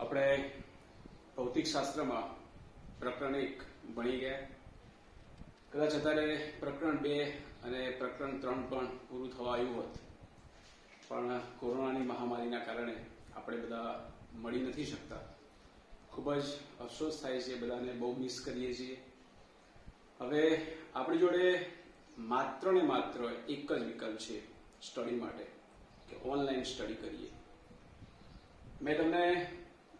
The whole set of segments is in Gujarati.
આપણે ભૌતિકશાસ્ત્રમાં પ્રકરણ 1 ભણી ગયા. કદાચ અત્યારે પ્રકરણ 2 અને પ્રકરણ 3 પણ પૂરું થવા આવ્યું હોત, પણ કોરોનાની મહામારીના કારણે આપણે બધા મળી નથી શકતા. ખૂબ જ અફસોસ થાય છે, બધાને બહુ મિસ કરીએ છીએ. હવે આપણી જોડે માત્ર ને માત્ર એક જ વિકલ્પ છે સ્ટડી માટે, કે ઓનલાઈન સ્ટડી કરીએ. મેં તમને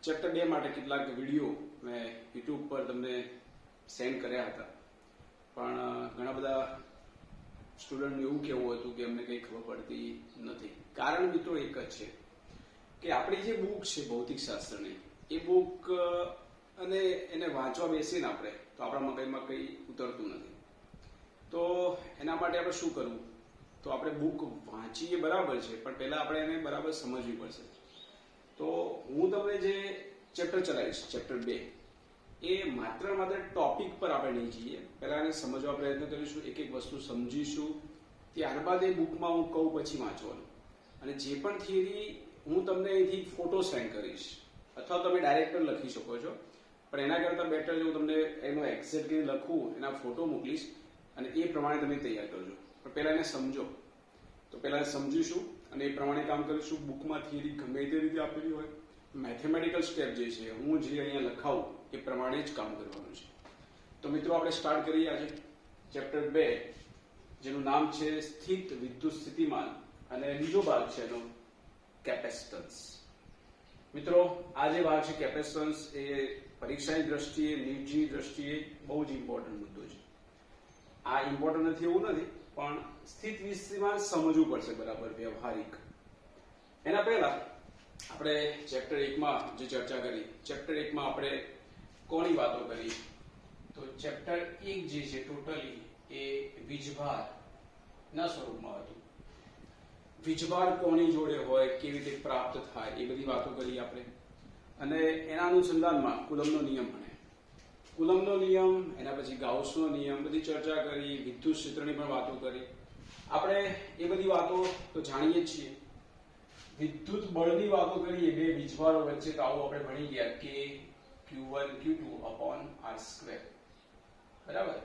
ચેપ્ટર 2 માટે કેટલાક વિડીયો મેં યુટ્યુબ પર તમને સેન્ડ કર્યા હતા, પણ ઘણા બધા સ્ટુડન્ટનું એવું કહેવું હતું કે અમને કંઈ ખબર પડતી નથી. કારણ મિત્રો એક જ છે કે આપણી જે બુક છે ભૌતિકશાસ્ત્રની, એ બુક અને એને વાંચવા બેસીએ ને આપણે તો આપણા મગજમાં કંઈ ઉતરતું નથી. તો એના માટે આપણે શું કરવું? તો આપણે બુક વાંચીએ બરાબર છે, પણ પહેલાં આપણે એને બરાબર સમજવી પડશે. તો હું તમને જે ચેપ્ટર ચલાવીશ, ચેપ્ટર 2, એ માત્ર ટોપિક પર આપણે નહીં જઈએ. પહેલાં એને સમજવા પ્રયત્ન કરીશું, એક એક વસ્તુ સમજીશું, ત્યારબાદ એ બુકમાં હું કહું પછી વાંચવાનું. અને જે પણ થિયરી હું તમને અહીંથી ફોટો સેન્ડ કરીશ, અથવા તમે ડાયરેક્ટ લખી શકો છો, પણ એના કરતાં બેટર હું તમને એનો એક્ઝેક્ટલી લખું, એના ફોટો મોકલીશ અને એ પ્રમાણે તમે તૈયાર કરજો. પણ પહેલાં એને સમજો. તો પહેલાં સમજીશું અને એ પ્રમાણે કામ કરીશું. બુકમાં થિયરી ગમે તે રીતે આપેલી હોય, મેથેમેટિકલ સ્ટેપ જે છે હું જે અહીંયા લખાવું એ પ્રમાણે જ કામ કરવાનું છે. તો મિત્રો આપણે સ્ટાર્ટ કરીએ આજે ચેપ્ટર 2, જેનું નામ છે સ્થિત વિદ્યુત સ્થિતિમાન, અને બીજો ભાગ છે એનો કેપેસિટન્સ. મિત્રો આ જે ભાગ છે કેપેસિટન્સ, એ પરીક્ષાની દ્રષ્ટિએ, નીટની દ્રષ્ટિએ બહુ જ ઇમ્પોર્ટન્ટ મુદ્દો છે. આ ઇમ્પોર્ટન્ટ નથી એવું નથી, પણ સ્થિત વિસ્થિતિમાન સમજવું પડશે બરાબર, વ્યવહારિક. એના પહેલા આપણે ચેપ્ટર 1 માં જે ચર્ચા કરી, ચેપ્ટર 1 માં આપણે કોની વાતો કરી? તો ચેપ્ટર 1 જે છે ટોટલી એ વીજભારના સ્વરૂપમાં હતું. વીજભાર કોની જોડે હોય, કેવી રીતે પ્રાપ્ત થાય, એ બધી વાતો કરી આપણે. અને એના અનુસંધાનમાં કુલમનો નિયમ ભણે. કુલમનો નિયમ, એના પછી ગાઉસનો નિયમ, બધી ચર્ચા કરી. વિદ્યુત ક્ષેત્રની પણ વાતો કરી આપણે. એ બધી વાતો તો જાણીએ જ છીએ. વિદ્યુત બળની વાતો કરીએ બે વીજભારો વચ્ચે, તો આવું આપણે ભણી ગયા કે Q1 Q2 upon R², બરાબર.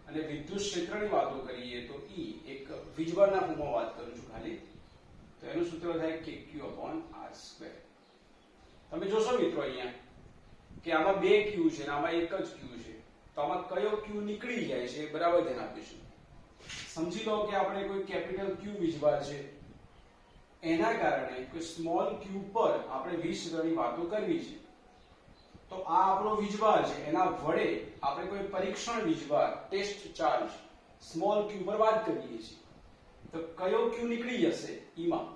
અને વિદ્યુત ક્ષેત્રની વાતો કરીએ તો E, એક વીજભારના ફોર્મમાં વાત કરું છું ખાલી, તો એનું સૂત્ર થાય કે Q upon R². તમે જોશો મિત્રો અહીંયા કે આમાં 2 Q છે અને આમાં એક જ Q છે, તો આમાં કયો Q નીકળી જાય છે બરાબર ધ્યાન આપીશું. સમજી લો કે આપણે કોઈ કેપિટલ Q વીજભાર છે, એના કારણે કોઈ સ્મોલ Q પર આપણે વીજ ક્ષેત્રની વાતો કરવી છે. તો આ આપણો વીજભાર છે, એના વડે આપણે કોઈ પરીક્ષણ વીજભાર, ટેસ્ટ ચાર્જ સ્મોલ Q પર વાત કરીએ છીએ. તો કયો Q નીકળી જશે ઈમાં?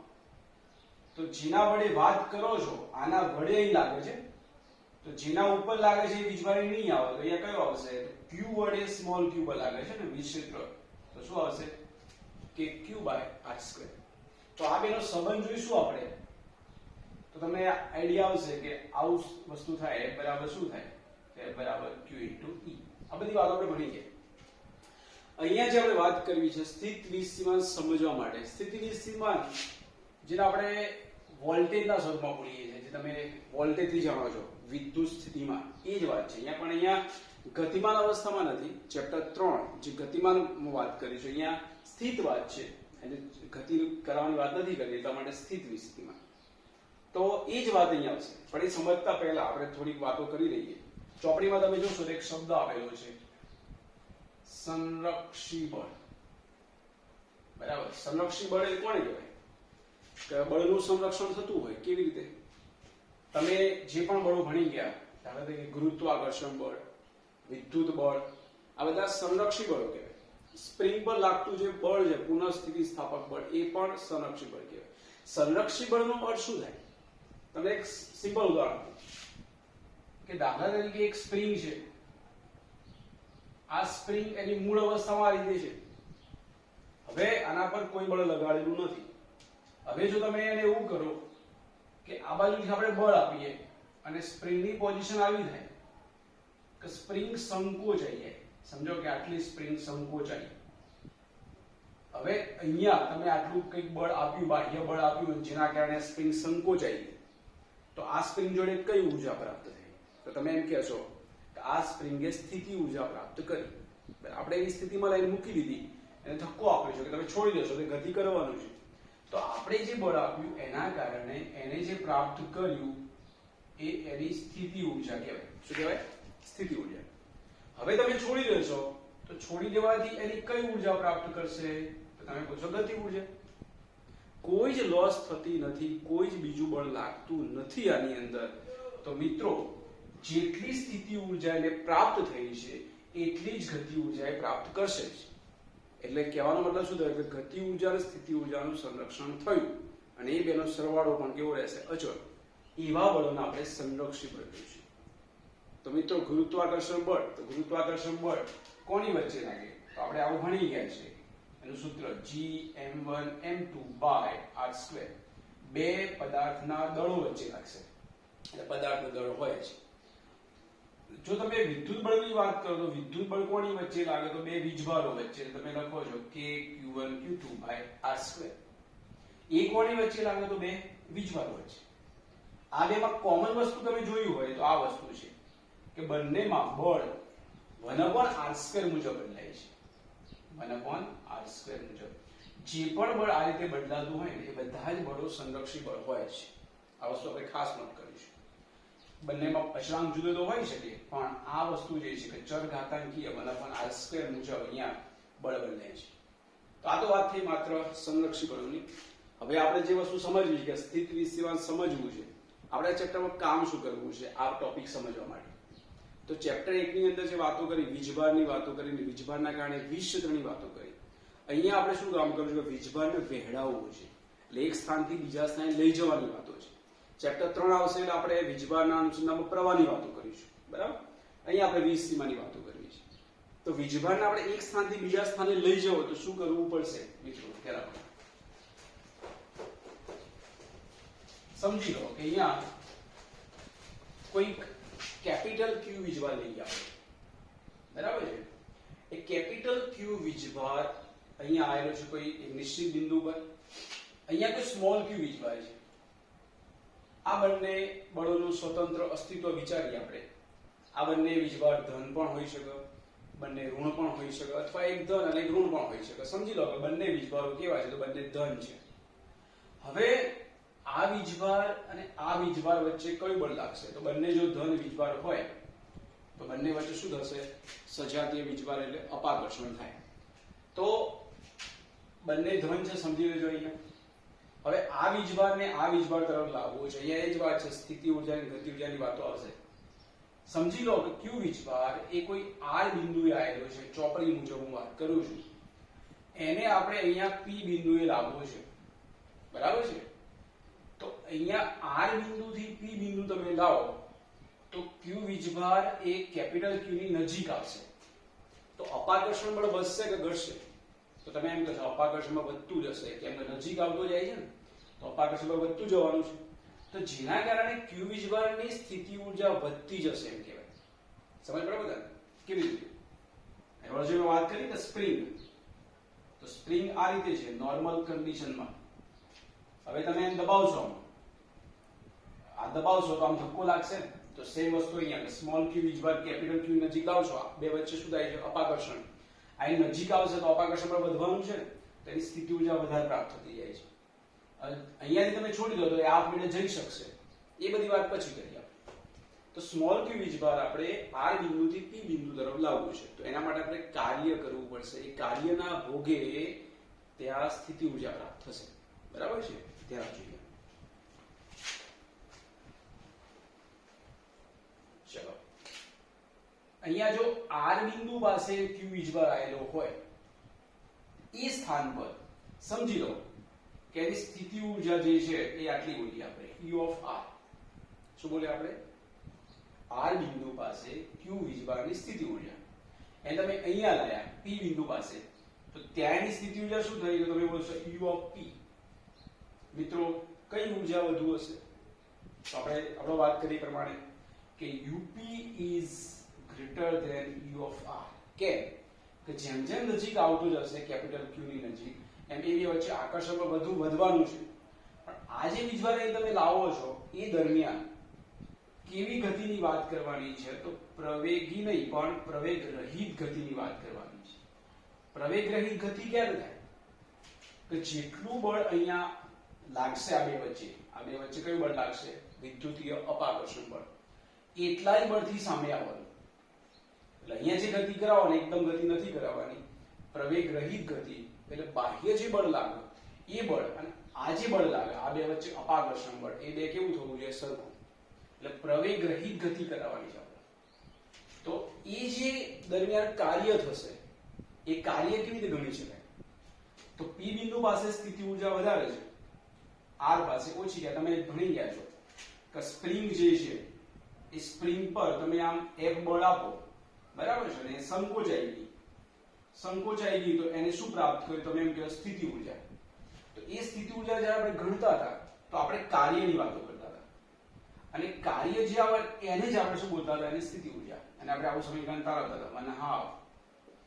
તો જેના વડે વાત કરો છો, આના વડે અહીં લાગે છે, તો જેના ઉપર લાગે છે એ વીજભાર નહીં આવે. તો અહીંયા કયો આવશે? Q વડે સ્મોલ Q પર લાગે છે ને વીજ ક્ષેત્ર, તો શું આવશે? કે Q/R². તો આ બેનો સંબંધ જોઈશું આપણે, તો તમને આઈડિયા આવશે કે આવું વસ્તુ થાય એ બરાબર શું થાય? કે બરાબર Q * E. આ બધી વાતો આપણે ભણી ગયા. અહીંયા જે આપણે વાત કરવી છે સ્થિત વિસ્થિતિમાન સમજવા માટે. સ્થિત વિસ્થિતિમાન જેને આપણે વોલ્ટેજના સ્વરૂપમાં બોલીએ છીએ, જે તમે વોલ્ટેજથી જાણો છો, વિદ્યુત સ્થિતિમાન, એ જ વાત છે. અહીંયા પણ અહીંયા ગતિમાન અવસ્થામાં નથી. ચેપ્ટર 3 જે ગતિમાનમાં વાત કરી છે, અહીંયા સ્થિત વાત છે, એટલે ગતિ કરવાની વાત નથી કરી, એટલા માટે સ્થિત વિસ્થિતિમાન. તો એ જ વાત અહીંયા આવશે. પણ એ સમજતા પહેલા આપણે થોડીક વાતો કરી લઈએ. ચોપડીમાં તમે જોશો તો એક શબ્દ આપેલો છે, સંરક્ષી બળ. બરાબર. સંરક્ષી બળ એ કોને કહેવાય? કે બળનું સંરક્ષણ થતું હોય. કેવી રીતે? તમે જે પણ બળો ભણી ગયા, ધારો કે ગુરુત્વાકર્ષણ બળ, વિદ્યુત બળ, આ બધા સંરક્ષી બળો કહેવાય. સ્પ્રિંગ પર લાગતું જે બળ છે, પુનઃસ્થિતિ સ્થાપક બળ, એ પણ સંરક્ષી બળ કહેવાય. સંરક્ષી બળનો અર્થ શું થાય? તમને એક સિમ્પલ ઉદાહરણ આપું કે દાખલા તરીકે એક સ્પ્રિંગ છે. આ સ્પ્રિંગ એની મૂળ અવસ્થામાં આ રીતે છે. હવે આના પર કોઈ બળ લગાડેલું નથી. હવે જો તમે એને એવું કરો કે આ બાજુથી આપણે બળ આપીએ અને સ્પ્રિંગની પોઝિશન આવી થાય કે સ્પ્રિંગ સંકોચાઈ જાય. સમજો કે આટલી સ્પ્રિંગ સંકોચાઈ. હવે અહીંયા તમે આટલું કંઈક બળ આપ્યું, બાહ્ય બળ આપ્યું, જેના કારણે સ્પ્રિંગ સંકોચાઈ. તો આ સ્પ્રિંગ જોડે કઈ ઉર્જા પ્રાપ્ત થઈ? તો તમે એમ કહેશો કે આ સ્પ્રિંગે સ્થિતિ ઉર્જા પ્રાપ્ત કરી. આપણે એવી સ્થિતિમાં લાઈન મૂકી દીધી, એને ધક્કો આપ્યો છે કે તમે છોડી દેશો તો ગતિ કરવાનું છે. તો આપણે જે બળ આપ્યું એના કારણે એને જે પ્રાપ્ત કર્યું એ એની સ્થિતિ ઉર્જા કહેવાય. શું કહેવાય? સ્થિતિ ઉર્જા. હવે તમે છોડી દેશો તો છોડી દેવાથી એની કઈ ઉર્જા પ્રાપ્ત કરશે? તો તમે પૂછો ગતિ ઉર્જા. કોઈ જ લોસ થતી નથી, કોઈ જ બીજું બળ લાગતું નથી આની અંદર. તો મિત્રો જેટલી સ્થિતિ ઉર્જા એને પ્રાપ્ત થઈ છે એટલી જ ગતિ ઉર્જા એ પ્રાપ્ત કરશે જ. એટલે કહેવાનો મતલબ શું થાય કે ગતિ ઉર્જા અને સ્થિતિ ઉર્જાનું સંરક્ષણ થયું અને એ બેનો સરવાળો પણ કેવો રહેશે? અચળ. એવા બળોને આપણે સંરક્ષી બળ કહીશું. તો મિત્રો ગુરુત્વાકર્ષણ બળ, તો ગુરુત્વાકર્ષણ બળ કોની વચ્ચે લાગે? તો આપણે આવું ભણી ગયા છે. એનું સૂત્ર Gm1m2/r². બે પદાર્થના દળો વચ્ચે લાગશે એટલે પદાર્થનો દળ હોય છે. જો તમે વિદ્યુત બળની વાત કરો તો વિદ્યુત બળ કોની વચ્ચે લાગે? તો બે વીજભારો વચ્ચે. તમે લખો છો kq1q2/r². એ કોની વચ્ચે લાગે? તો બે વીજભારો વચ્ચે. આ બેમાં કોમન વસ્તુ તમે જોયું હોય તો આ વસ્તુ છે કે બંનેમાં બળ 1/r² મુજબ બદલાય છે. 1/r² મુજબ જે પણ બળ આ રીતે બદલાતું હોય ને એ બધા જ બળો સંરક્ષી બળ હોય છે. આ વસ્તુ આપણે ખાસ નોટ કરીશું. બંનેમાં અચળાંક જુદો તો હોઈ શકે પણ આ વસ્તુ જે છે કે ચરઘાતાંકીય 1/r² મુજબ અહીંયા બળ બદલાય છે. તો આ તો વાત થઈ માત્ર સંરક્ષી બળોની. હવે આપણે જે વસ્તુ સમજવી છે કે સ્થિત વિસ્થિતિમાન સમજવું છે, આપણે આ ચેપ્ટરમાં કામ શું કરવું છે આ ટોપિક સમજવા માટે. તો ચેપ્ટર 1 ની અંદર જે વાતો કરી, વીજભારની વાતો કરી, વીજભારના કારણે વીજ ક્ષેત્રની વાતો કરી. અહીંયા આપણે શું કામ કરવું છે? વીજભારને વહેડાવવું છે, એટલે એક સ્થાનથી બીજા સ્થાને લઈ જવાની વાતો છે. ચેપ્ટર 3 આવશે એટલે આપણે વીજભારના અનુસંધાનમાં પ્રવાહની વાતો કરીશું. બરાબર? અહીંયા આપણે વીજ સીમાની વાતો કરવી છે. તો વીજભારને આપણે એક સ્થાનથી બીજા સ્થાને લઈ જવો તો શું કરવું પડશે? મિત્રો બરાબર સમજી લો કે અહીંયા કોઈક કેપિટલ Q વીજભાર લઈએ આપણે. બરાબર છે? એ કેપિટલ Q વીજભાર અહીંયા આવેલો છે કોઈ એક નિશ્ચિત બિંદુ પર. અહીંયા કોઈ સ્મોલ Q વીજભાર છે. આ બંને બળોનું સ્વતંત્ર અસ્તિત્વ વિચારીએ આપણે. આ બંને વીજભાર ધન પણ હોઈ શકે, બંને ઋણ પણ હોઈ શકે, અથવા એક ધન અને એક ઋણ પણ હોઈ શકે. સમજી લો કે બંને વીજભારો કેવા છે? તો બંને ધન છે. હવે આ વીજભાર અને આ વીજભાર વચ્ચે કયું બળ લાગશે? તો બંને જો ધન વીજભાર હોય તો બંને વચ્ચે શું થશે? સજાતીય વીજભાર એટલે અપાકર્ષણ થાય. તો બંને ધન છે, સમજી લેજો અહીંયા. હવે આ વીજભારને આ વીજભાર તરફ લાવવો છે. અહીંયા એ જ વાત છે, સ્થિતિ ઉર્જા અને ગતિ ઉર્જાની વાતો આવશે. સમજી લો કે Q વીજભાર એ કોઈ R બિંદુએ આવેલો છે. ચોપડી મુજબ હું વાત કરું છું. એને આપણે અહીંયા P બિંદુએ લાવવો છે. બરાબર છે? તો અહીંયા R બિંદુથી P બિંદુ તમે લાવો તો Q વીજભાર એ કેપિટલ Q ની નજીક આવશે. તો અપાકર્ષણ બળ વધશે કે ઘટશે? તો તમે એમ કહેશો અપાકર્ષણમાં વધતું જશે, કેમ કે નજીક આવતો જાય છે ને, તો અપાકર્ષણ બળ વધતું જવાનું છે. તો જેના કારણે Q વીજભારની સ્થિતિ ઉર્જા વધતી જશે એમ કહેવાય. સમજ પડે બધાને? કેવી રીતે? હવે જે મેં વાત કરી કે સ્પ્રિંગ, તો સ્પ્રિંગ આ રીતે છે નોર્મલ કન્ડિશનમાં. હવે તમે એમ દબાવશો, આ દબાવશો તો આમ ધક્કો લાગશે ને. તો સેમ વસ્તુ અહીંયા કે સ્મોલ Q વીજભાર કેપિટલ Q નજીક લાવશો, બે વચ્ચે શું થાય છે? અપાકર્ષણ. આ નજીક આવશે તો અપાકર્ષણ બળ વધવાનું છે, તેની સ્થિતિ ઉર્જા વધારે પ્રાપ્ત થતી જાય છે. અહીંયાથી તમે છોડી દો તો એ આપમેળે જઈ શકશે. એ બધી વાત પછી કરીએ આપણે. તો સ્મોલ Q વીજભાર આપણે R બિંદુથી P બિંદુ તરફ લાવવું છે. તો એના માટે આપણે કાર્ય કરવું પડશે. એ કાર્યના ભોગે ત્યાં સ્થિતિ ઉર્જા પ્રાપ્ત થશે. બરાબર છે? ધ્યાન જોઈએ. ચલો, અહીંયા જો R બિંદુ પાસે Q વીજભાર આવેલો હોય એ સ્થાન પર સમજી લો કે એની સ્થિતિ ઉર્જા જે છે એ આટલી બોલીએ આપણે E of R. શું બોલે આપણે? R બિંદુ પાસે Q વીજભારની સ્થિતિ ઉર્જા. એને તમે અહીંયા લાયા P બિંદુ પાસે, તો ત્યાંની સ્થિતિ ઉર્જા શું થઈ? તો તમે બોલશો E of P. મિત્રો કઈ ઉર્જા વધુ હશે? તો આપણે વાત કરી પ્રમાણે કે UP is greater than E of R. કેમ? કે જેમ જેમ નજીક આવતું જશે કેપિટલ Q ની નજીક, એમ એ વચ્ચે આકર્ષણ વધુ વધવાનું છે. પણ આ જે વીજભાર અહીં તમે લાવો છો એ દરમિયાન કેવી ગતિની વાત કરવાની છે તો પ્રવેગી નહીં પણ પ્રવેગ રહિત ગતિની વાત કરવાની છે. પ્રવેગ રહિત ગતિ ક્યારે થાય કે જેટલું બળ અહીંયા લાગશે આ બે વચ્ચે કયું બળ લાગશે વિદ્યુતીય અપાકર્ષણ બળ એટલાય બળથી સામે આવવાનું. એટલે અહીંયા જે ગતિ કરાવવાની એકદમ ગતિ નથી કરાવવાની પ્રવેગ રહિત ગતિ એટલે બાહ્ય જે બળ લાગે એ બળ અને આ જે બળ લાગે આ બે વચ્ચે અપાકર્ષણ બળ એ બે કેવું થવું જોઈએ સરખું. એટલે પ્રવેગ રહિત ગતિ કરાવવાની છે આપણે. તો એ જે દરમિયાન કાર્ય થશે એ કાર્ય કેવી રીતે ગણી શકાય તો P બિંદુ પાસે સ્થિતિ ઊર્જા વધારે છે R પાસે ઓછી છે. તમે ભણી ગયા છો કે સ્પ્રિંગ જે છે એ સ્પ્રિંગ પર તમે આમ એક બળ આપો બરાબર છે ને સંકોચાઈ ગઈ તો એને શું પ્રાપ્ત કર્યું તમે એમ કહો સ્થિતિ ઊર્જા. તો એ સ્થિતિ ઊર્જા જ્યારે આપણે ગણતા હતા તો આપણે કાર્યની વાતો કરતા હતા અને કાર્ય જે આવે એને જ આપણે શું બોલતા હતા એને સ્થિતિ ઊર્જા અને આપણે આવું સમીકરણ તારવતા હતા 1/2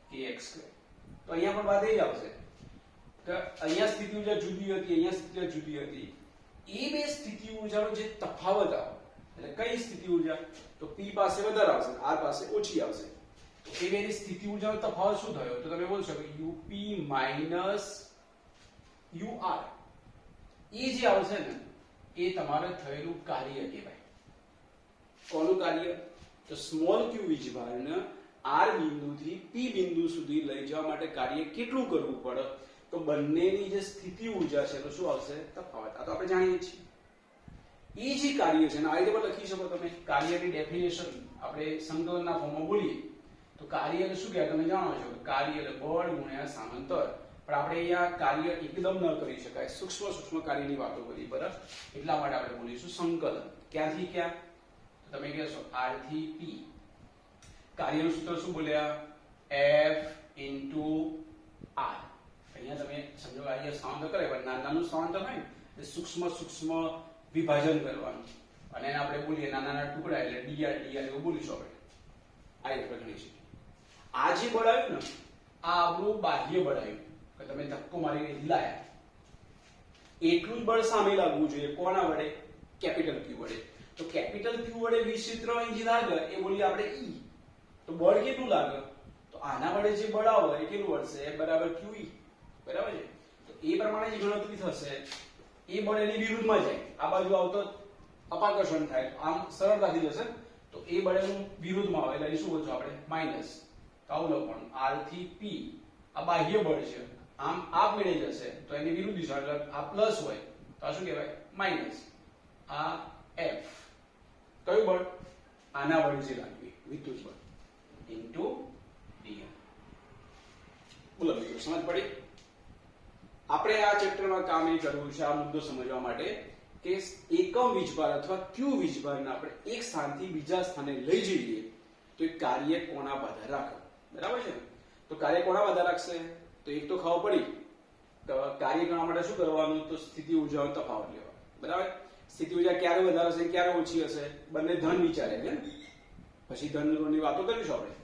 kx². તો અહીંયા પણ વાત એ જ આવશે કે અહીંયા સ્થિતિ ઊર્જા જુદી હતી અહીંયા સ્થિતિ ઊર્જા જુદી હતી. એ બે સ્થિતિ ઊર્જાનો જે તફાવત આવે એટલે કઈ સ્થિતિ ઊર્જા તો P પાસે વધારે આવશે R પાસે ઓછી આવશે. તો એ બેની સ્થિતિ ઊર્જાનો તફાવત શું થયો તો તમે બોલશો કે UP - UR એ જે આવશે ને એ તમારે થયેલું કાર્ય કહેવાય. કોનું કાર્ય તો સ્મોલ q વીજભારને R બિંદુથી P બિંદુ સુધી લઈ જવા માટે કાર્ય કેટલું કરવું પડે તો બંનેની જે સ્થિતિ ઊર્જા છે તો શું આવશે તફાવત. આ તો આપણે જાણીએ છીએ. એ જે કાર્ય છે ને આ રીતે પણ લખી શકો તમે. કાર્યની ડેફિનેશન આપણે સંકલનના ફોર્મમાં બોલીએ તો કાર્ય એટલે શું કહેવાય તમે જાણો છો કાર્ય એટલે બળ ગુણ્યા સામાંતર. પણ આપણે અહીંયા કાર્ય એકદમ ન કરી શકાય સૂક્ષ્મ કાર્યની વાતો કરી બરાબર. એટલા માટે આપણે બોલીશું સંકલન. ક્યાંથી ક્યાં તો તમે કહેશો R થી P. કાર્યનું સૂત્ર શું બોલ્યા F × R. અહીંયા તમે સમજો અહીંયા સ્થાનાંતર કરે પણ નાનું સ્થાનાંતર હોય ને સૂક્ષ્મ વિભાજન કરવાનું અને એને આપણે બોલીએ નાના ટુકડા એટલે dr એવું બોલીશું આપણે. આ રીતે ગણી શકીએ. આ જે બળ આવ્યું ને આ આપણું બાહ્ય બળ આવ્યું કે તમે ધક્કો મારીને હિલાયા એટલું જ બળ સામે લાગવું જોઈએ. કોના વડે કેપિટલ Q વડે. તો કેપિટલ Q વડે વિક્ષેત્ર અહીં જે લાગે એ બોલીએ આપણે E. તો બળ કેટલું લાગે તો આના વડે જે બળ આવે એ કેટલું વધશે F = QE બરાબર છે. તો એ પ્રમાણે જે ગણતરી થશે એ બળ એની વિરુદ્ધમાં જાય. આ બાજુ આવતો અપાકર્ષણ થાય આમ સરળતાથી જશે તો એ બળ એનું વિરુદ્ધમાં આવે એટલે શું બોલશું આપણે માઈનસ. તો આવું લખવાનું R થી P આ બાહ્ય બળ છે આમ આપમેળે જશે તો એની વિરુદ્ધ દિશા એટલે આ પ્લસ હોય તો આ શું કહેવાય માઈનસ. આ F કયું બળ આના વડે જે લાગ્યું વિદ્યુત બળ ઇન્ટુ dr. બોલો મિત્રો સમજ પડી. આપણે આ ચેપ્ટરમાં કામ એ કરવું છે આ મુદ્દો સમજવા માટે કે એકમ વીજભાર અથવા Q વીજભારને આપણે એક સ્થાનથી બીજા સ્થાને લઈ જઈએ તો એ કાર્ય કોના આધાર રાખે બરાબર છે. તો કાર્ય કોના આધાર રાખશે તો એક તો ખબર પડી કાર્ય ગણવા માટે શું કરવાનું તો સ્થિતિ ઊર્જાનો તફાવત લેવાનો બરાબર. સ્થિતિ ઊર્જા ક્યારે વધારે હશે ક્યારે ઓછી હશે બંને ધન વિચારે છે ને પછી ધનની વાતો કરીશું આપણે.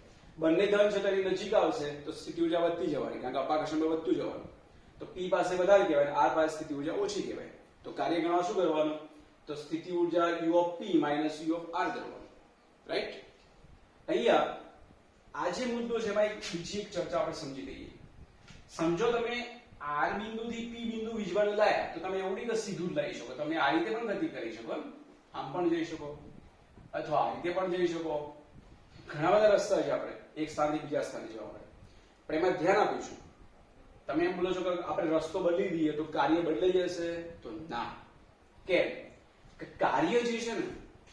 બંને ધન છે તેની નજીક આવશે તો સ્થિતિ ઊર્જા વધતી જવાની કારણ કે અપાકર્ષણ બળ વધતું જવાનું. તો P પાસે વધારે કહેવાય R પાસે સ્થિતિ ઊર્જા ઓછી કહેવાય. તો કાર્ય ગણવા શું કરવાનું તો સ્થિતિ ઊર્જા UP - U કરવાનું રાઈટ. અહીંયા આ જે મુદ્દો છે ભાઈ બીજી એક ચર્ચા આપણે સમજી લઈએ. સમજો તમે R બિંદુથી P બિંદુ વીજભાર લાયા તો તમે એવું નહીં કે સીધું જ લઈ શકો. તમે આ રીતે પણ ગતિ કરી શકો આમ પણ જઈ શકો અથવા આ રીતે પણ જઈ શકો. ઘણા બધા રસ્તા છે આપણે એક સ્થાનથી બીજા સ્થાને જવા માટે. પણ એમાં ધ્યાન આપીશું. તમે એમ બોલો છો કે આપણે રસ્તો બદલી દઈએ તો કાર્ય બદલાઈ જશે તો ના. કેમ કે કાર્ય જે છે ને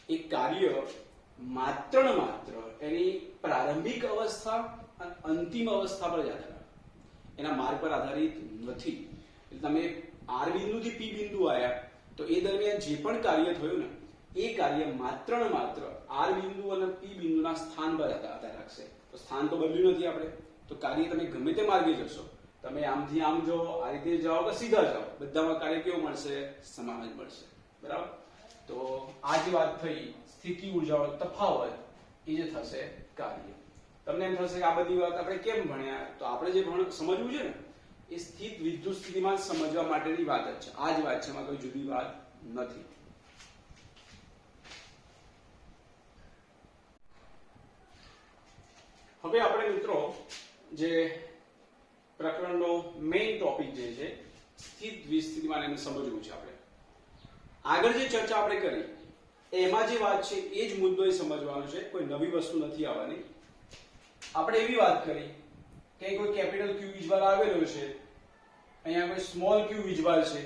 એ કાર્ય માત્ર ને માત્ર એની પ્રારંભિક અવસ્થા અને અંતિમ અવસ્થા પર જ આધાર એના માર્ગ પર આધારિત નથી. એટલે તમે R બિંદુથી P બિંદુ આવ્યા તો એ દરમિયાન જે પણ કાર્ય થયું ને એ કાર્ય માત્ર ને માત્ર R બિંદુ અને P બિંદુના સ્થાન પર આધાર રાખશે. તો સ્થાન તો બદલ્યું નથી આપણે. તો કાર્ય તમે ગમે તે માર્ગે જશો તમે આમથી આમ જાઓ આ રીતે જાઓ કે સીધા જાઓ બધામાં કાર્ય કેવું મળશે સમાન જ મળશે બરાબર. તો આ જે વાત થઈ સ્થિતિ ઊર્જાનો તફાવત એ જે થશે કાર્ય. તમને એમ થશે કે આ બધી વાત આપણે કેમ ભણ્યા તો આપણે જે સમજવું છે ને એ સ્થિત વિદ્યુત સ્થિતિમાન સમજવા માટેની વાત જ છે. આ જ વાત છે, એમાં કોઈ જુદી વાત નથી. હવે આપણે મિત્રો જે પ્રકરણનો મેઇન ટોપિક જે છે સ્થિત વિસ્થિતિમાન એને સમજવું છે. આપણે આગળ જે ચર્ચા આપણે કરી એમાં જે વાત છે એ જ મુદ્દો એ સમજવાનો છે, કોઈ નવી વસ્તુ નથી આવવાની. આપણે એવી વાત કરી કે કોઈ કેપિટલ ક્યુ વીજભાર આવેલો છે, અહીંયા કોઈ સ્મોલ ક્યુ વીજભાર છે.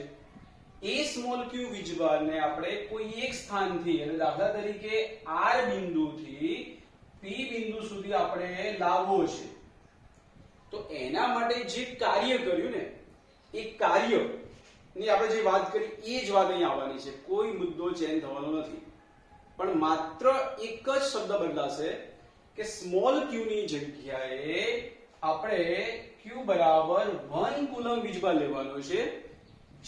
એ સ્મોલ ક્યુ વીજભારને આપણે કોઈ એક સ્થાનથી એટલે દાખલા તરીકે આર બિંદુથી પી બિંદુ સુધી આપણે લાવવો છે. તો એના માટે જે કાર્ય કર્યું ને એ કાર્યની આપણે જે વાત કરી એ જ વાત અહીં આવવાની છે. કોઈ મુદ્દો ચેન્જ થવાનો નથી, પણ માત્ર એક જ શબ્દ બદલાશે કે સ્મોલ ક્યુ ની જગ્યાએ આપણે ક્યુ બરાબર 1 કુલમ વીજભાર લેવાનો છે,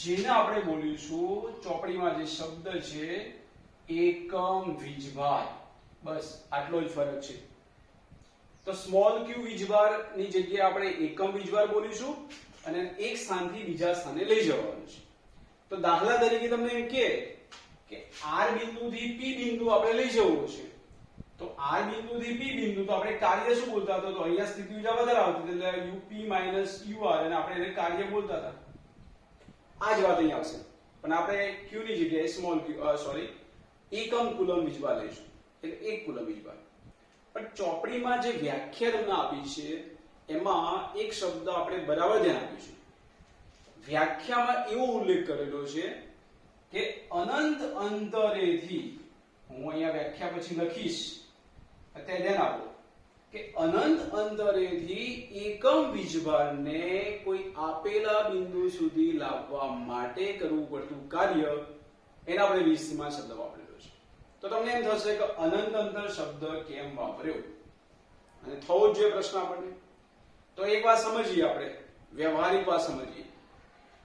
જેને આપણે બોલીશું ચોપડીમાં જે શબ્દ છે એકમ વીજભાર. બસ આટલો જ ફરક છે. તો સ્મોલ ક્યુ વીજભારની જગ્યાએ આપણે એકમ વીજભાર બોલીશું અને એક સ્થાનથી બીજા સ્થાને લઈ જવાનું છે. તો દાખલા તરીકે તમને એમ કે આર બિંદુથી પી બિંદુ આપણે લઈ જવું છે. તો આર બિંદુથી પી બિંદુ તો આપણે કાર્ય શું બોલતા હતા? તો અહીંયા સ્થિતિ ઊર્જા વધારે આવતી એટલે યુપી માઇનસ યુઆર અને આપણે એને કાર્ય બોલતા હતા. આ જ વાત અહીં આવશે, પણ આપણે ક્યુ ની જગ્યાએ સ્મોલ ક્યુ એકમ કુલમ વીજભાર લઈશું, એટલે 1 કુલમ વીજભાર. પણ ચોપડીમાં જે વ્યાખ્યા તમને આપી છે એમાં એક શબ્દ આપણે બરાબર ધ્યાન આપીશું. વ્યાખ્યામાં એવો ઉલ્લેખ કરેલો છે કે અનંત અંતરેથી, હું અહીંયા વ્યાખ્યા પછી લખીશ, અત્યારે ધ્યાન આપો કે અનંત અંતરેથી એકમ વીજભારને કોઈ આપેલા બિંદુ સુધી લાવવા માટે કરવું પડતું કાર્ય, એના આપણે વિસ્થિતિમાન શબ્દ વાપરેલો છે. તો તમને એમ થશે કે અનંત અંતર શબ્દ કેમ વાપર્યો, અને થવો જ જોઈએ પ્રશ્ન આપણને. તો એક વાત સમજીએ, આપણે વ્યવહારિક વાત સમજીએ.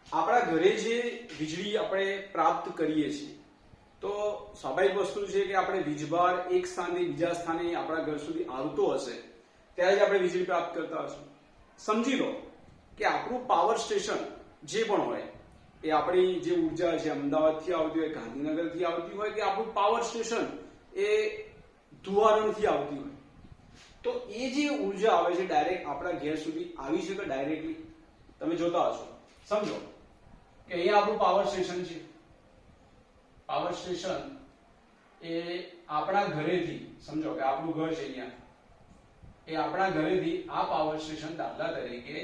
આપણા ઘરે જે વીજળી આપણે પ્રાપ્ત કરીએ છીએ, તો સ્વાભાવિક વસ્તુ છે કે આપણે વીજભાર એક સ્થાનથી બીજા સ્થાને આપણા ઘર સુધી આવતો હશે ત્યારે જ આપણે વીજળી પ્રાપ્ત કરતા હશું. સમજી લો કે આપણું પાવર સ્ટેશન જે પણ હોય એ આપણી જે ઉર્જા છે અમદાવાદથી આવતી હોય, ગાંધીનગરથી આવતી હોય, કે આપણું પાવર સ્ટેશન એ ધુવારણથી આવતી હોય, તો એ જે ઉર્જા આવે છે ડાયરેક્ટ આપણા ઘેર સુધી આવી શકે ડાયરેક્ટલી. તમે જોતા હશો, સમજો કે અહીંયા આપણું પાવર સ્ટેશન છે. પાવર સ્ટેશન એ આપણા ઘરેથી, સમજો કે આપણું ઘર છે અહીંયા, એ આપણા ઘરેથી આ પાવર સ્ટેશન દાખલા તરીકે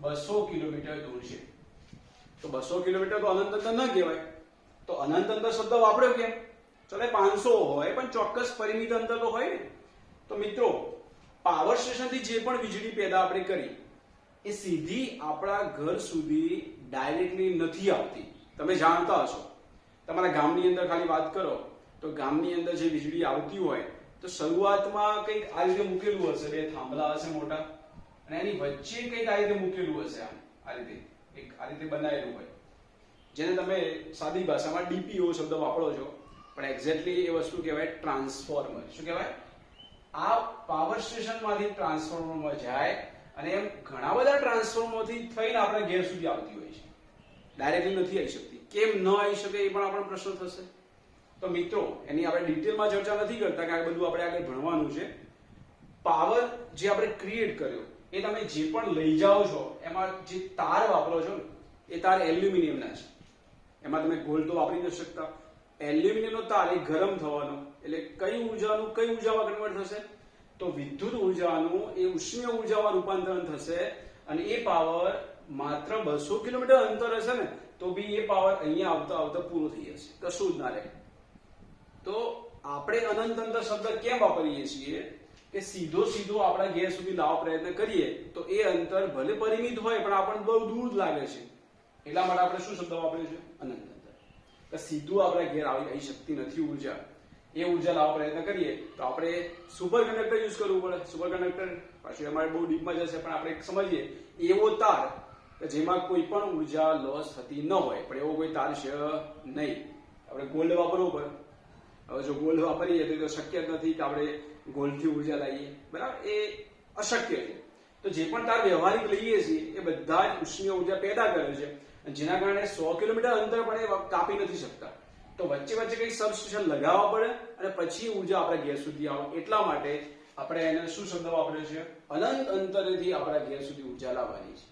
200 કિલોમીટર દૂર છે. તો 200 કિલોમીટર તો અનંત અંતર ન કહેવાય, તો અનંત અંતર શબ્દ વાપર્યો કેમ? ચાલે 500 હોય પણ ચોક્કસ પરિમિત અંતર તો હોય ને. તો મિત્રો, પાવર સ્ટેશનથી જે પણ વીજળી પેદા આપણે કરી એ સીધી આપણા ઘર સુધી ડાયરેક્ટલી નથી આવતી. તમે જાણતા હશો, તમારા ગામની અંદર ખાલી વાત કરો તો ગામની અંદર જે વીજળી આવતી હોય તો શરૂઆતમાં કંઈક આ રીતે મૂકેલું હશે, 2 થાંભલા હશે મોટા, અને એની વચ્ચે કંઈક આ રીતે મૂકેલું હશે, આ રીતે એક આ રીતે બનાવેલું હોય, જેને તમે સાદી ભાષામાં ડીપીઓ શબ્દ વાપરો છો, પણ એક્ઝેક્ટલી એ વસ્તુ કહેવાય ટ્રાન્સફોર્મર. શું કહેવાય? આ પાવર સ્ટેશનમાંથી ટ્રાન્સફોર્મરમાં જાય અને એમ ઘણા બધા ટ્રાન્સફોર્મરથી થઈને આપણા ઘેર સુધી આવતી હોય છે, ડાયરેક્ટલી નથી આવી શકતી. કેમ ન આવી શકે એ પણ આપણો પ્રશ્ન થશે. તો મિત્રો, એની આપણે ડિટેલમાં ચર્ચા નથી કરતા કે આ બધું આપણે આગળ ભણવાનું છે. પાવર જે આપણે ક્રિએટ કર્યો એ તમે જે પણ લઈ જાઓ છો એમાં જે તાર વાપરો છો ને એ તાર એલ્યુમિનિયમના છે. એમાં તમે ગોલ્ડ તો વાપરી નથી શકતા. એલ્યુમિનિયમનો તાર એ ગરમ થવાનો, એટલે કઈ ઉર્જાનું કઈ ઉર્જામાં કન્વર્ટ થશે? તો વિદ્યુત ઉર્જાનું એ ઉષ્મીય ઉર્જામાં રૂપાંતરણ થશે, અને એ પાવર માત્ર 200 કિલોમીટર અંતર હશે ને તો બી એ પાવર અહીંયા આવતા આવતા પૂરો થઈ જશે, કશું જ ના રહે. તો આપણે અનંત અંતર શબ્દ કેમ વાપરીએ છીએ કે સીધો આપણા ઘેર સુધી લાવવા પ્રયત્ન કરીએ તો એ અંતર ભલે પરિમિત હોય પણ આપણને બહુ દૂર લાગે છે, એટલા માટે આપણે શું શબ્દ વાપર્યો છે? અનંત અંતર. કે સીધું આપણા ઘેર આવી શકતી નથી ઉર્જા, એ ઉર્જા લાવવા પ્રયત્ન કરીએ તો આપણે સુપર કંડક્ટર યુઝ કરવું પડે. સુપર કંડક્ટર પાછું અમારે બહુ ડીપમાં જશે, પણ આપણે સમજીએ એવો તાર કે જેમાં કોઈ પણ ઉર્જા લોસ થતી ન હોય, પણ એવો કોઈ તાર છે નહીં. આપણે ગોલ્ડ વાપરવું પડે. હવે જો ગોલ્ડ વાપરીએ તો શક્ય જ નથી કે આપણે ગોલ્ડથી ઉર્જા લાવીએ, બરાબર? એ અશક્ય છે. તો જે પણ તાર વ્યવહારિક લઈએ છીએ એ બધા જ ઉષ્મીય ઉર્જા પેદા કરે છે, જેના કારણે 100 કિલોમીટર અંતર પણ એ કાપી નથી શકતા. તો વચ્ચે વચ્ચે કઈ સબસ્ટેશન લગાવવા પડે અને પછી ઉર્જા આપણા ઘેર સુધી આવે. એટલા માટે આપણે એને શું શબ્દ વાપર્યો છે? અનંત અંતરેથી આપણા ઘેર સુધી ઉર્જા લાવવાની છે.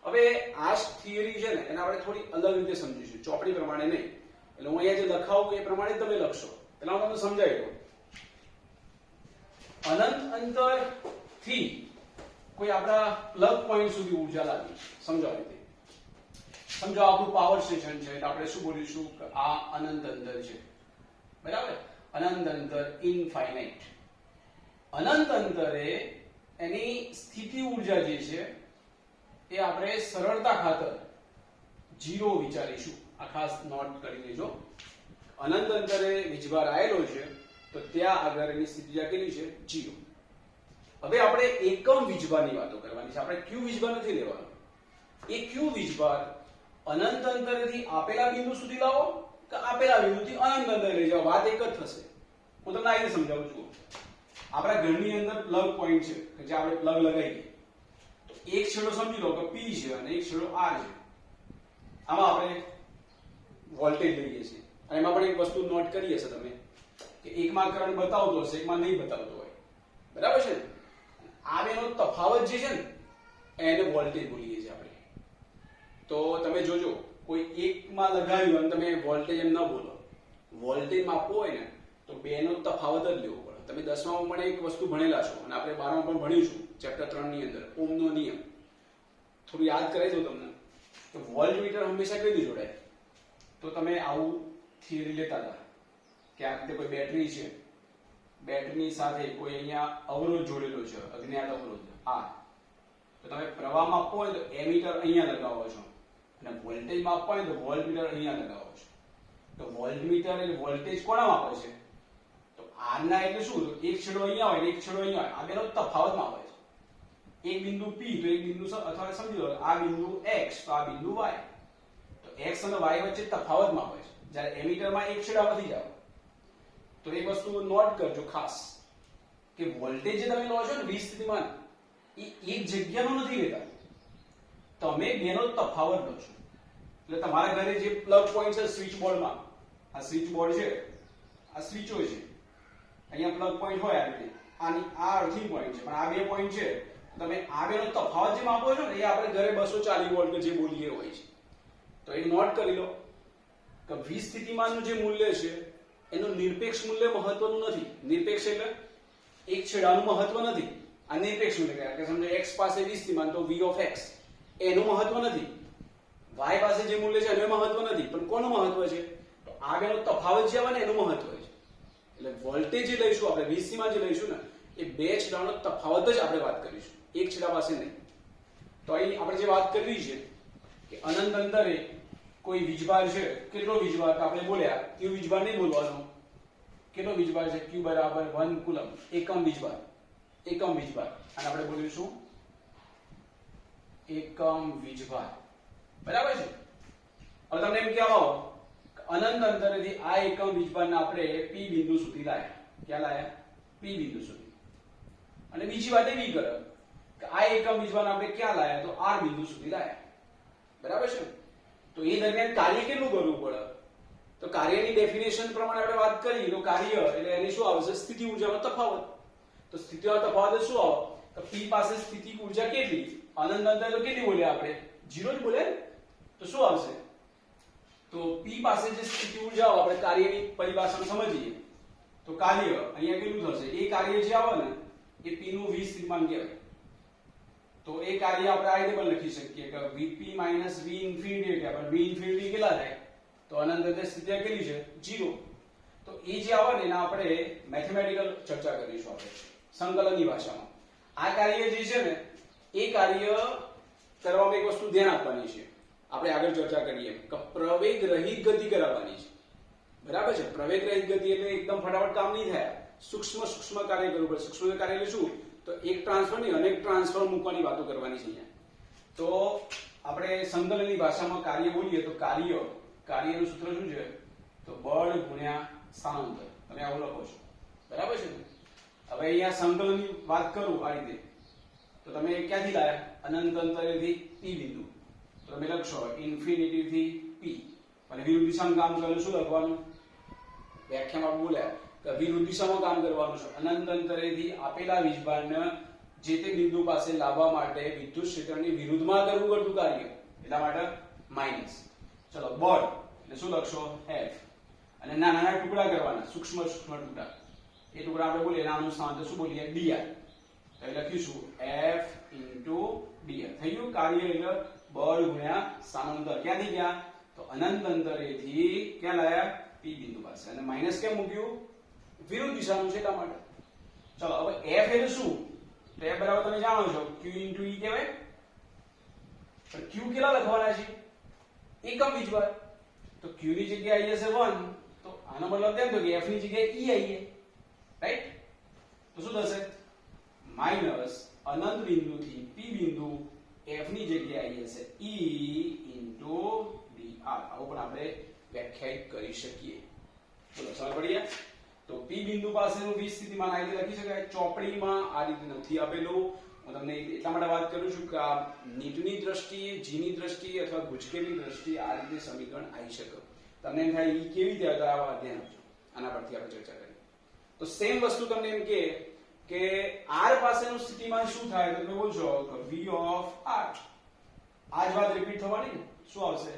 હવે આ થિયરી છે ને એને આપણે થોડી અલગ રીતે સમજીશું, ચોપડી પ્રમાણે નહીં. એટલે હું અહીંયા જે લખાવું એ પ્રમાણે તમે લખશો. એટલે હું તમને સમજાવી દઉં. અનંત અંતરથી કોઈ આપણા પ્લગ પોઈન્ટ સુધી ઉર્જા લાવી. સમજો આ રીતે. સમજો આપણું પાવર સ્ટેશન છે એટલે આપણે શું બોલીશું કે આ અનંત અંતર છે. બરાબર? અનંત અંતર, ઇનફાઇનાઇટ. અનંત અંતરે એની સ્થિતિ ઉર્જા જે છે એ આપણે સરળતા ખાતર 0 વિચારીશું. આ ખાસ નોટ કરી લેજો. અનંત અંતરે વીજભાર આવેલો છે તો ત્યાં આગળ એની સ્થિતિ ઉર્જા કેટલી છે? 0. હવે આપણે એકમ વીજભારની વાતો કરવાની છે. આપણે ક્યુ વીજભાર નથી લેવાનો. એ ક્યુ વીજભાર અનંત અંતરેથી આપેલા બિંદુ સુધી લાવો કે આપેલા બિંદુથી અનંત અંતરે લઈ જાઓ. વાત એક જ થશે. હું તમને આ રીતે સમજાવું છું. આપણા ઘરની અંદર પ્લગ પોઈન્ટ છે કે જે આપણે પ્લગ લગાવીએ તો એક છેડો સમજી લો કે P છે અને એક છેડો R છે. આમાં આપણે વોલ્ટેજ લઈએ છીએ અને એમાં પણ એક વસ્તુ નોટ કરી હશે તમે કે એકમાં કરંટ બતાવતો હશે, એકમાં નહીં બતાવતો હોય. બરાબર છે? આ બેનો તફાવત જે છે ને એને વોલ્ટેજ બોલીએ છીએ આપણે. તો તમે જોજો કોઈ એકમાં લગાવ્યું અને તમે વોલ્ટેજ એમ ન બોલો. વોલ્ટેજ માપવો હોય ને તો બેનો તફાવત જ લેવો પડે. તમે 10માં પણ એક વસ્તુ ભણેલા છો અને આપણે 12માં પણ ભણીશું ચેપ્ટર 3 ની અંદર ઓહમનો નિયમ. થોડું યાદ કરાવી દઉં તમને તો વોલ્ટમીટર હંમેશા કઈ રીતે જોડાય? તો તમે આવું થિયરી લેતા હતા કે આ રીતે કોઈ બેટરી છે, બેટરીની સાથે કોઈ અહીંયા અવરોધ જોડેલો છે, અજ્ઞાત અવરોધ R. તો તમે પ્રવાહ માપવો હોય તો એમીટર અહીંયા લગાવો છો અને વોલ્ટેજ માપવા હોય તો વોલ્ટમીટર અહીંયા લગાવો છો. તો વોલ્ટમીટર એટલે વોલ્ટેજ કોના માપે છે? તો R ના એટલે શું? તો એક છેડો અહીંયા હોય ને એક છેડો અહીંયા હોય. આ બેનો તફાવત માપે છે. એક બિંદુ P તો એક બિંદુ અથવા સમજી લો આ બિંદુ X તો આ બિંદુ Y. તો X અને Y વચ્ચે તફાવત માપે છે. જ્યારે એમીટરમાં એક છેડામાંથી જાવ તો એક વસ્તુ નોટ કરજો ખાસ કે વોલ્ટેજ જે તમે લો છો ને 20 સ્થિતિમાન એ એક જગ્યાનો નથી લેતા. તમે બેનો તફાવત લો છો. એટલે તમારા ઘરે જે પ્લગ પોઈન્ટ છે સ્વિચ બોર્ડમાં, આ સ્વિચ બોર્ડ છે, આ સ્વિચો છે, અહીંયા પ્લગ પોઈન્ટ હોય આ રીતે, આની આ અર્થિંગ પોઈન્ટ છે, પણ આ બે પોઈન્ટ છે. તમે આ બેનો તફાવત જે માપો છો ને એ આપણે ઘરે 240 વોલ્ટ કે જે બોલીએ હોય છે. તો એ નોટ કરી લો કે 20 સ્થિતિમાનનું જે મૂલ્ય છે એનું નિરપેક્ષ મૂલ્ય મહત્વનું નથી. નિરપેક્ષ એટલે એક છેડાનું મહત્વ નથી. આ નિરપેક્ષ મૂલ્ય કહેવાય કે સમજો x પાસે 20 સ્થિતિમાન તો v of x એનું મહત્વ નથી. y પાસે જે મૂલ્ય છે એનું મહત્વ નથી. પણ કોનું મહત્વ છે? તો આ બેનો તફાવત જે આવે ને એનું મહત્વ છે. એટલે વોલ્ટેજ જે લઈશું આપણે 20 સ્થિતિમાન જે લઈશું ને એ બે છેડાનો તફાવત જ આપણે વાત કરીશું, એક છેડા પાસે નહીં. તો અહીં આપણે જે વાત કરી છે કે અનંત અંતરે કોઈ વીજભાર છે. કેટલો વીજભાર? આપણે બોલ્યા ક્યુ વીજભાર નહીં બોલવાનો. કેટલો વીજભાર છે? Q બરાબર 1 કુલમ. એકમ વીજભાર. એકમ વીજભાર. અને આપણે બોલીશું એકમ વીજભાર. બરાબર છે? હવે તમને એમ કહેવા આવો અનંત અંતરેથી આ એકમ વીજભારને આપણે P બિંદુ સુધી લાયા. ક્યાં લાયા? P બિંદુ સુધી. અને બીજી વાત એવી કરે કે આ એકમ વીજભારને આપણે ક્યાં લાયા? તો R બિંદુ સુધી લાયા. બરાબર છે? તો એ દરમિયાન કાર્ય કેટલું કરવું પડે? તો કાર્યની ડેફિનેશન પ્રમાણે આપણે વાત કરીએ તો કાર્ય એટલે એની શું આવશે? સ્થિતિ ઉર્જાનો તફાવત. તો સ્થિતિનો તફાવત શું આવે? તો P પાસે સ્થિતિ ઉર્જા કેટલી? અનંત અંતરે તો કેટલી બોલ્યા આપણે? 0 જ બોલ્યા. તો શું આવશે? તો P પાસે જે સ્થિતિ ઉર્જા આવે આપણે કાર્યની પરિભાષામાં સમજીએ તો કાર્ય અહીંયા કેટલું થશે? એ કાર્ય જે આવે ને એ P નું 20 સ્થિતિમાન કહેવાય. તો એ કાર્ય આપણે આ રીતે પણ લખી શકીએ કે Vp - V ઇન્ફિનિટી એટલે આપણે V ઇન્ફિનિટી કેટલા થાય? તો અનંત અંતરે સ્થિતિ કેટલી છે? 0. તો એ જે આવે ને એના આપણે મેથેમેટિકલ ચર્ચા કરીશું આપણે સંકલનની ભાષામાં. આ કાર્ય જે છે ને એ કાર્ય કરવામાં એક વસ્તુ ધ્યાન આપવાની છે. આપણે આગળ ચર્ચા કરીએ કે પ્રવેગ રહિત ગતિ કરાવવાની છે. બરાબર છે? પ્રવેગ રહિત ગતિ એટલે એકદમ ફટાફટ કામ નહીં થાય. સૂક્ષ્મ કાર્ય કરવું પડે. સૂક્ષ્મ કાર્ય એટલે શું? તો એક ટ્રાન્સફર નહીં અનેક ટ્રાન્સફર મૂકવાની વાતો કરવાની છે અહીંયા. તો આપણે સંકલનની ભાષામાં કાર્ય બોલીએ તો કાર્યનું સૂત્ર શું છે? તો બળ ગુણ્યા સ્થાનાંતર. તમે આવું લખો છો. બરાબર છે? હવે અહીંયા સંકલનની વાત કરું આ રીતે તો તમે ક્યાંથી લાયા? અનંત અંતરેથી p બિંદુ. તો તમે લખશો ઇન્ફિનિટી થી p અને વિરુદ્ધ દિશામાં કામ કરવાનું શું લખવાનું? વ્યાખ્યામાં બોલ્યા કે વિરુદ્ધ દિશામાં કામ કરવાનું છે. અનંત અંતરેથી આપેલા વીજભારને જે તે બિંદુ પાસે લાવવા માટે વિદ્યુત ક્ષેત્રની વિરુદ્ધમાં કરવું પડતું કાર્ય, એટલા માટે માઈનસ. ચલો બળ એટલે શું લખશો? f. અને નાના નાના ટુકડા કરવાના, સૂક્ષ્મ ટુકડા. એ ટુકડા આપણે બોલીએ નાનું સ્થાન તો શું બોલીએ? dr. તો લખીશું f dr. થયું કાર્ય એટલે બળ ગુણ્યા સ્થાનાંતર. ક્યાંથી ગયા? તો અનંત અંતરેથી ક્યાં લાયા? p બિંદુ પાસે. અને માઈનસ કેમ મૂક્યું? વિરુદ્ધ દિશાનું છે એટલા માટે. ચલો હવે f એટલે શું? તો f બરાબર તમે જાણો છો q e કહેવાય. પણ q કેટલા લખવાના છે? એકમ વીજભાર. તો q ની જગ્યાએ આવી જશે 1. તો આનો મતલબ એમ થયો કે f ની જગ્યાએ e આવીએ, રાઈટ? તો શું થશે? માઈનસ અનંત બિંદુથી p બિંદુ f ની જગ્યાએ આવી જશે e dr. આવું પણ આપણે વ્યાખ્યાયિત કરી શકીએ. ચલો સમજ પડી ગયા? તો p બિંદુ પાસેનું વીજ સ્થિતિમાન આ રીતે લખી શકાય. ચોપડીમાં આ રીતે નથી આપેલું. હું તમને એટલા માટે વાત કરું છું કે આ નીટની દ્રષ્ટિએ, જીની દ્રષ્ટિએ અથવા ગુજકેની દ્રષ્ટિએ આ રીતે સમીકરણ આવી શકે. તમને એમ થાય ઈ કેવી રીતે હતા? આવા ધ્યાન આપજો. આના પરથી આપણે ચર્ચા કરીએ. તો સેમ વસ્તુ તમને એમ કે r પાસેનું સ્થિતિમાન શું થાય? તો તમે બોલશો કે v of r. આ જ વાત રિપીટ થવાની ને. શું આવશે?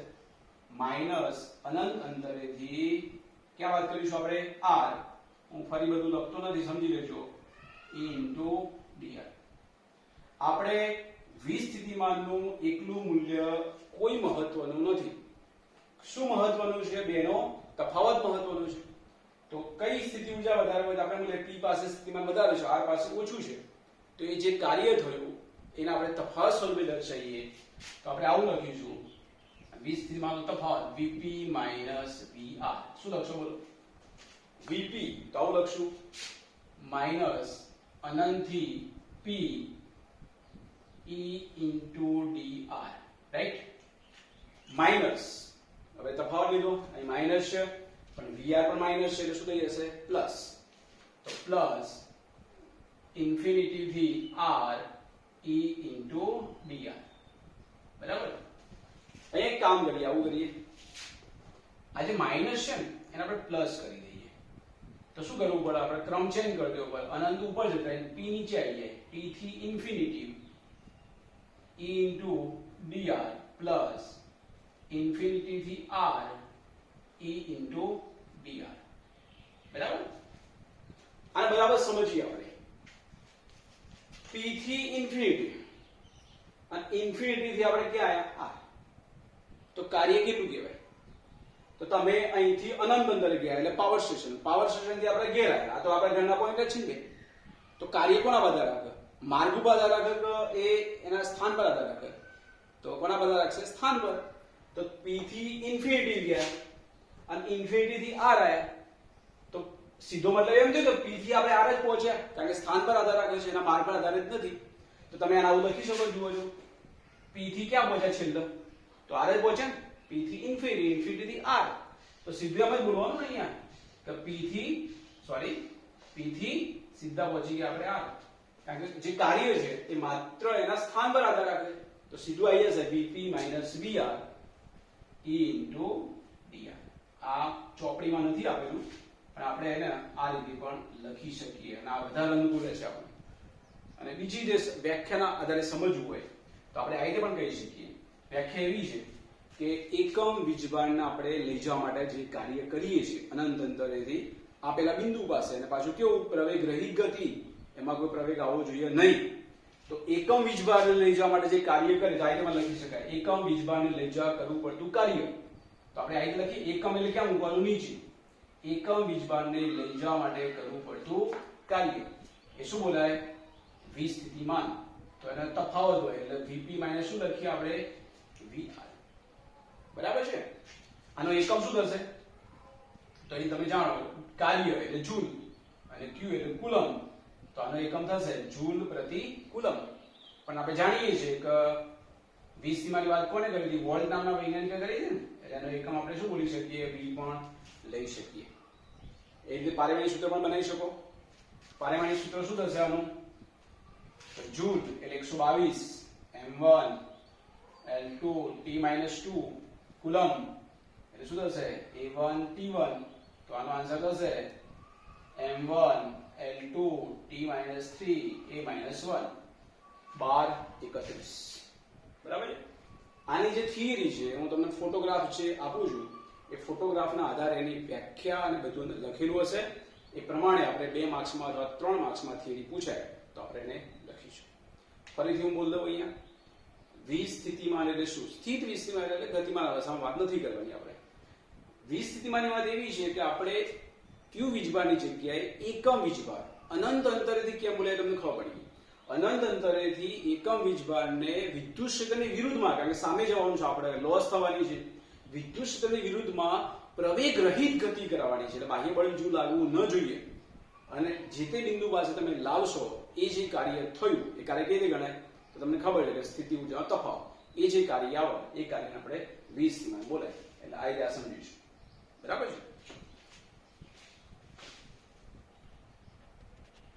માઈનસ અનંત અંતરેથી ક્યાં વાત કરીશું આપણે? r. હું ફરી બધું લખતો નથી, સમજી લેજો. e dr. આપણે વીજ સ્થિતિમાનનું એકલું મૂલ્ય કોઈ મહત્વનું નથી. શું મહત્વનું છે? બેનો તફાવત મહત્વનું છે. તો કઈ સ્થિતિ ઊર્જા વધારે હોય? આપણે બોલે p પાસે સ્થિતિમાન વધારે છે, r પાસે ઓછું છે. તો એ જે કાર્ય થયું એને આપણે તફાવત સ્વરૂપે દર્શાવીએ. તો આપણે આવું લખીશું વીજ સ્થિતિમાનનો તફાવત Vp માઈનસ Vr. શું લખશો બોલો? Vp તો આવું લખશું માઈનસ અનંતથી p e dr, right? Minus હવે તફાવત લીધો, અહીં માઈનસ છે પણ Vr પણ માઈનસ છે એટલે શું થઈ જશે? પ્લસ. તો પ્લસ ઇન્ફિનિટી થી r e dr. બરાબર? અહીં એક કામ કરીએ, આવું કરીએ. આ જે માઈનસ છે ને એને આપણે પ્લસ કરી દઈએ. તો શું કરવું પડે? આપણે ક્રમ ચેન્જ કરી દેવો પડે. અનંત ઉપર જતા રહે, p નીચે આવી જાય. t થી infinity e dr plus infinity થી r e dr. બરાબર? આને બરાબર સમજીએ આપણે. p થી ઇન્ફિનિટી અને ઇન્ફિનિટી થી આપણે ક્યાં આવ્યા? r. તો કાર્ય કેટલું કહેવાય? તો તમે અહીંથી અનંત અંતરે ગયા એટલે પાવર સ્ટેશન. પાવર સ્ટેશન થી આપણે ઘેર આવ્યા. આ તો આપણે ઘરના પોઈન્ટ જ છે. તો કાર્ય કોના પર આધાર રાખે? માર્ગ પર આધાર રાખે કે એ એના સ્થાન પર આધાર રાખે? તો કોના પર આધાર રાખશે? સ્થાન પર. તો p થી ઇન્ફિનિટી ગયા અને ઇન્ફિનિટી થી r આવ્યા. તો સીધો મતલબ એમ થયો કે p થી આપણે r જ પહોંચ્યા, કારણ કે સ્થાન પર આધાર રાખે છે, એના માર્ગ પર આધારિત નથી. તો તમે આને આવું લખી શકો. જુઓ છો p થી ક્યાં પહોંચ્યા? છેલ્લે તો r જ પહોંચ્યા ને. p થી ઇન્ફિનિટી, ઇન્ફિનિટી થી r. તો સીધું એમ જ બોલવાનું ને અહીંયા કે p થી સીધા પહોંચી ગયા આપણે r. કારણ કે જે કાર્ય છે એ માત્ર એના સ્થાન પર આધાર રાખે. તો સીધું આવી જશે Vp minus Vr e dr. આ ચોપડીમાં નથી આપેલું પણ આપણે એને આ રીતે પણ લખી શકીએ અને આ વધારે અનુકૂળ છે આપણે. અને બીજી જે વ્યાખ્યાના આધારે સમજવું હોય તો આપણે આ રીતે પણ કહી શકીએ. વ્યાખ્યા એવી છે કે એકમ વીજભારને આપણે લઈ જવા માટે જે કાર્ય કરીએ છીએ અનંત અંતરેથી આપેલા બિંદુ પાસે, અને પાછું કેવું પ્રવેગ રહિત ગતિ, એમાં કોઈ પ્રવેગ આવવો જોઈએ નહીં. તો એકમ વીજભારને લઈ જવા માટે જે કાર્ય કરે તો આ રીતે લખી શકાય એકમ વીજભારને લઈ જવા કરવું પડતું કાર્ય. તો આપણે આ રીતે લખીએ એકમ એટલે ક્યાં મૂકવાનું? નીચે. એકમ વીજભારને લઈ જવા માટે કરવું પડતું કાર્ય એ શું બોલાય? વીજ સ્થિતિમાન. તો એનો તફાવત હોય એટલે Vp માઈનસ શું લખીએ આપણે? Vr. બરાબર છે? આનો એકમ શું થશે? તો અહીં તમે જાણો કાર્ય એટલે જૂલ અને q એટલે કુલમ. તો આનો એકમ થશે જૂલ પ્રતિ કુલમ. પણ આપણે જાણીએ છીએ કે વીજ સ્થિતિમાનની વાત કોને કરી હતી? વોલ્ટ નામના વૈજ્ઞાનિકે કરી હતી ને. એટલે આનો એકમ આપણે શું બોલી શકીએ? v પણ લઈ શકીએ. એ રીતે પારેમાણિક સૂત્ર પણ બનાવી શકો. પારેમાણિક સૂત્ર શું થશે આનું? જૂલ એટલે 122 m1 L2 T-2 કુલમ એટલે શું થશે A1 T1 તો આનો આન્સર થશે m1 L2 T-3 A-1 1231 બરાબર છે આની જે થિયરી છે હું તમને ફોટોગ્રાફ છે આપું છું એ ફોટોગ્રાફના આધારે એની વ્યાખ્યા અને બધું લખેલું હશે એ પ્રમાણે આપણે 2 માર્ક્સમાં અથવા 3 માર્ક્સમાં થિયરી પૂછાય તો આપણે એને લખીશું ફરીથી હું બોલ દઉં અહીંયા વિસ્થિતિમાન એટલે શું સ્થિત વિસ્થિતિમાન એટલે ગતિમાન અવસ્થામાં વાત નથી કરવાની આપણે વિસ્થિતિમાનની વાત એવી છે કે આપણે ક્યુ વીજભારની જગ્યાએ એકમ વીજભાર અનંત અંતરેથી કેમ બોલાય તમને ખબર પડી અનંત અંતરેથી એકમ વીજભારને વિદ્યુત ક્ષેત્રની વિરુદ્ધમાં કારણ કે સામે જવાનું છે આપણે લોસ થવાની છે વિદ્યુત ક્ષેત્રની વિરુદ્ધમાં પ્રવેગ રહિત ગતિ કરાવવાની છે એટલે બાહ્ય બળ જો લાગવું ન જોઈએ અને જે તે બિંદુ પાસે તમે લાવશો એ જે કાર્ય થયું એ કાર્ય કેવી રીતે ગણાય તો તમને ખબર છે કે સ્થિતિ ઊર્જા તફાવત એ જે કાર્ય આવે એ કાર્યને આપણે વિસ્થિતિમાન બોલાય એટલે આ રીતે આ સમજીશું બરાબર છે